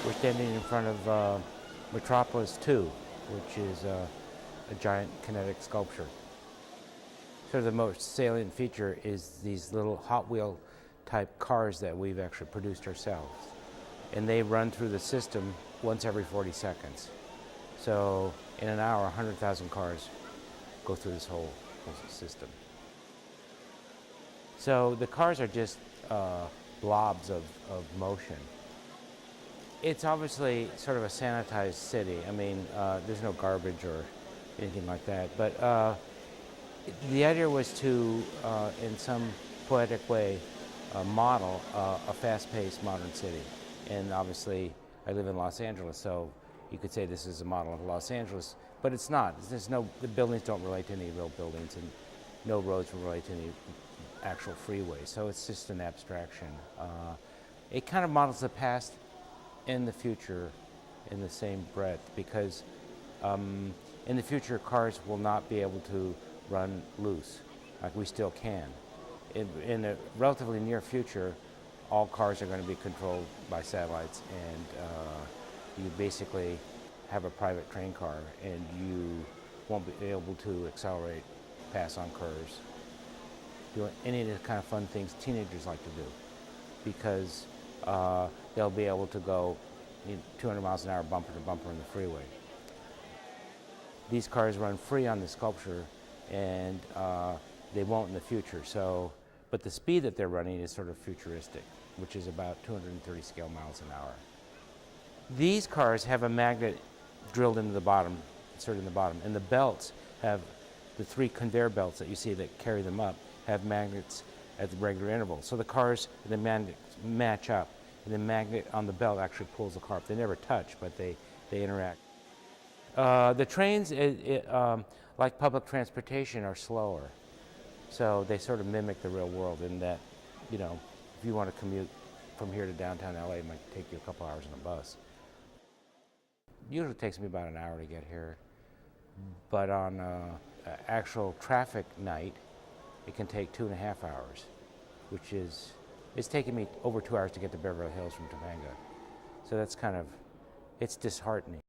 We're standing in front of Metropolis II, which is a giant kinetic sculpture. Sort of the most salient feature is these little Hot Wheel type cars that we've actually produced ourselves. And they run through the system once every 40 seconds. So in an hour, 100,000 cars go through this whole system. So the cars are just blobs of motion. It's obviously sort of a sanitized city. I mean, there's no garbage or anything like that. But the idea was to, in some poetic way, model a fast-paced modern city. And obviously, I live in Los Angeles, so you could say this is a model of Los Angeles, but it's not. The buildings don't relate to any real buildings, and no roads relate to any actual freeways. So it's just an abstraction. It kind of models the past and the future in the same breath, because in the future, cars will not be able to run loose, like we still can. In the relatively near future, all cars are going to be controlled by satellites, and you basically have a private train car, and you won't be able to accelerate, pass on curves, do any of the kind of fun things teenagers like to do, because they'll be able to go 200 miles an hour bumper to bumper in the freeway. These cars run free on the sculpture, and they won't in the future. But the speed that they're running is sort of futuristic, which is about 230 scale miles an hour. These cars have a magnet drilled into the bottom, inserted in the bottom, and the belts have the 3 conveyor belts that you see that carry them up have magnets at the regular intervals. So the cars, the magnets match up, and the magnet on the belt actually pulls the car up. They never touch, but they interact. The trains, like public transportation, are slower. So they sort of mimic the real world in that, if you want to commute from here to downtown LA, it might take you a couple hours on a bus. Usually it takes me about an hour to get here, but on actual traffic night, it can take 2.5 hours, which is, it's taken me over 2 hours to get to Beverly Hills from Topanga. So that's it's disheartening.